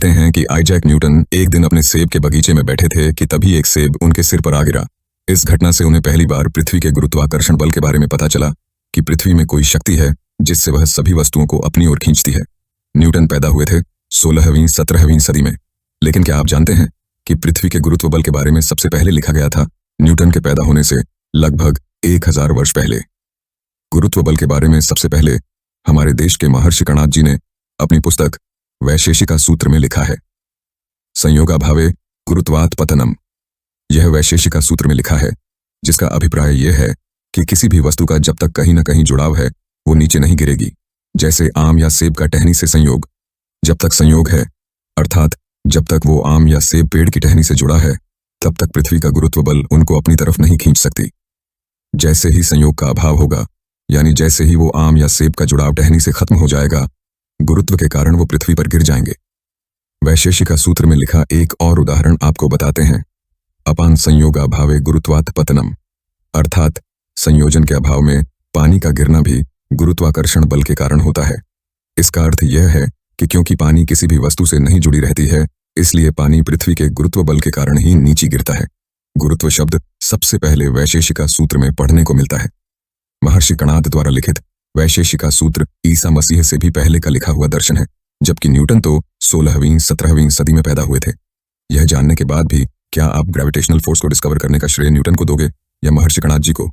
बताते हैं कि आइजैक न्यूटन एक दिन अपने सेब के बगीचे में बैठे थे कि तभी एक सेब उनके सिर पर आ गिरा। इस घटना से उन्हें पहली बार पृथ्वी के गुरुत्वाकर्षण बल के बारे में पता चला कि पृथ्वी में कोई शक्ति है जिससे वह सभी वस्तुओं को अपनी ओर खींचती है। न्यूटन पैदा हुए थे 16वीं-17वीं सदी में, लेकिन क्या आप जानते हैं कि पृथ्वी के गुरुत्व बल के बारे में सबसे पहले लिखा गया था न्यूटन के पैदा होने से लगभग 1000 वर्ष पहले। गुरुत्व बल के बारे में सबसे पहले हमारे देश के महर्षि कणाद जी ने अपनी पुस्तक वैशेषिका सूत्र में लिखा है, संयोगाभावे गुरुत्वात् पतनम। यह वैशेषिका सूत्र में लिखा है, जिसका अभिप्राय यह है कि किसी भी वस्तु का जब तक कहीं न कहीं जुड़ाव है वो नीचे नहीं गिरेगी। जैसे आम या सेब का टहनी से संयोग, जब तक संयोग है अर्थात जब तक वो आम या सेब पेड़ की टहनी से जुड़ा है तब तक पृथ्वी का गुरुत्व बल उनको अपनी तरफ नहीं खींच सकती। जैसे ही संयोग का अभाव होगा, यानी जैसे ही वो आम या सेब का जुड़ाव टहनी से खत्म हो जाएगा, गुरुत्व के कारण वो पृथ्वी पर गिर जाएंगे। वैशेषिका सूत्र में लिखा एक और उदाहरण आपको बताते हैं, अपान संयोगाभावे गुरुत्वात् पतनम, अर्थात संयोजन के अभाव में पानी का गिरना भी गुरुत्वाकर्षण बल के कारण होता है। इसका अर्थ यह है कि क्योंकि पानी किसी भी वस्तु से नहीं जुड़ी रहती है, इसलिए पानी पृथ्वी के गुरुत्व बल के कारण ही नीचे गिरता है। गुरुत्व शब्द सबसे पहले वैशेषिका सूत्र में पढ़ने को मिलता है। महर्षि कणाद द्वारा लिखित वैशेषिका सूत्र ईसा मसीह से भी पहले का लिखा हुआ दर्शन है, जबकि न्यूटन तो 16वीं-17वीं सदी में पैदा हुए थे। यह जानने के बाद भी क्या आप ग्रेविटेशनल फोर्स को डिस्कवर करने का श्रेय न्यूटन को दोगे या महर्षि कणाद जी को?